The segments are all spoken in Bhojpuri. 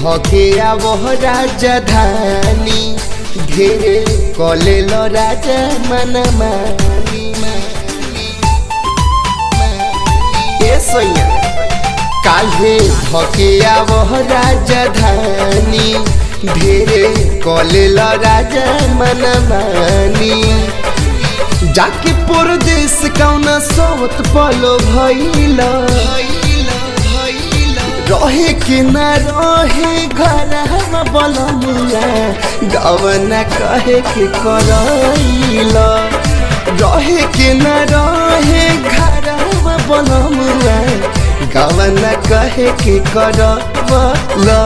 धके आवह राजधानी ढेरे कलेल राजा मना मानी ए सैया काल्हे धके आवह राजधानी ढेरे कलेल राजा मना मानी जाके परदेश कौना सोत पलो भइला रहे कि न रहे घर हम बलमुआ गवना कहे के करैला रहे कि न रहे घर हम बलमुआ गवना कहे के करवला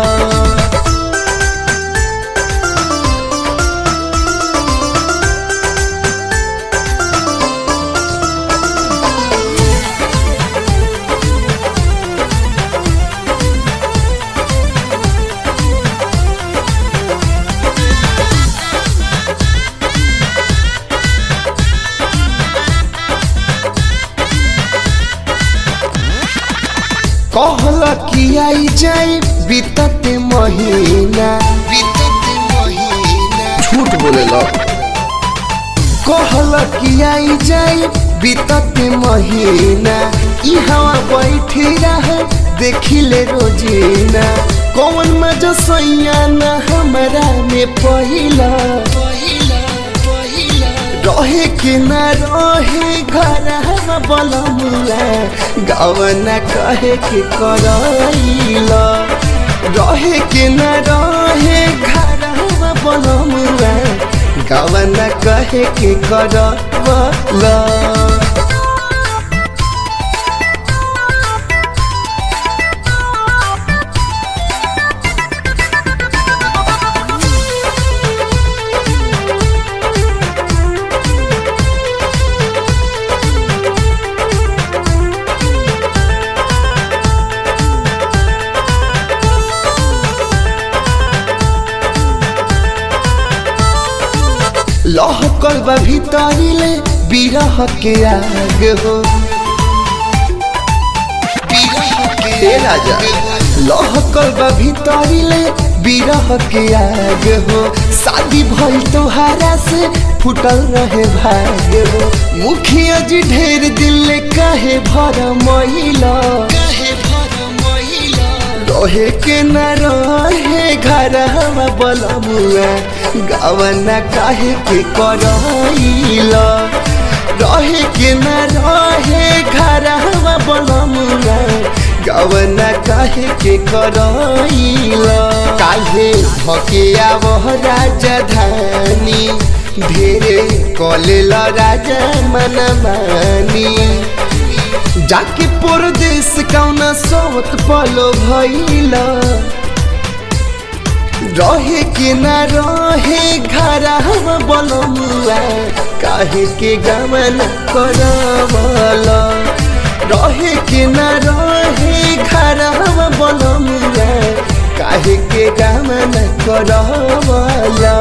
कहला कि आई जाए बीतते महीना झूठ बोलेला कहला कि आई जाए बीतते महीना इहवा बैठी रहे देखिले रोजीना कौन मजा सैया न हमरा में पहिला रहे कि न रहे घर हम बलमुआ गवना कहे के करैला रहे कि न रहे घर हम बलमुआ गवना कहे के करवला लहकल बा भीतरिले बिरह के आग हो राजा लहकल बा भीतरिले बिरह के आग हो शादी भइल तोहारा से फुटल रहे भाग हो मुखिया जी ढेर दिल कहे भर महिला रहे के न रहे घर हम बलमुआ गवना काहे के करैला रहे के न रहे घर हम बलमुआ गवना काहे के करैला काल्हे धके आवह राजधानी ढेरे कलेल राजा मना मानी जाके परदेश कौना सोत पलो भइला रहे कि न रहे घर हम बलमुआ काहे के गमन करवला रहे कि न रहे घर हम बलमुआ काहे के गमन करवला।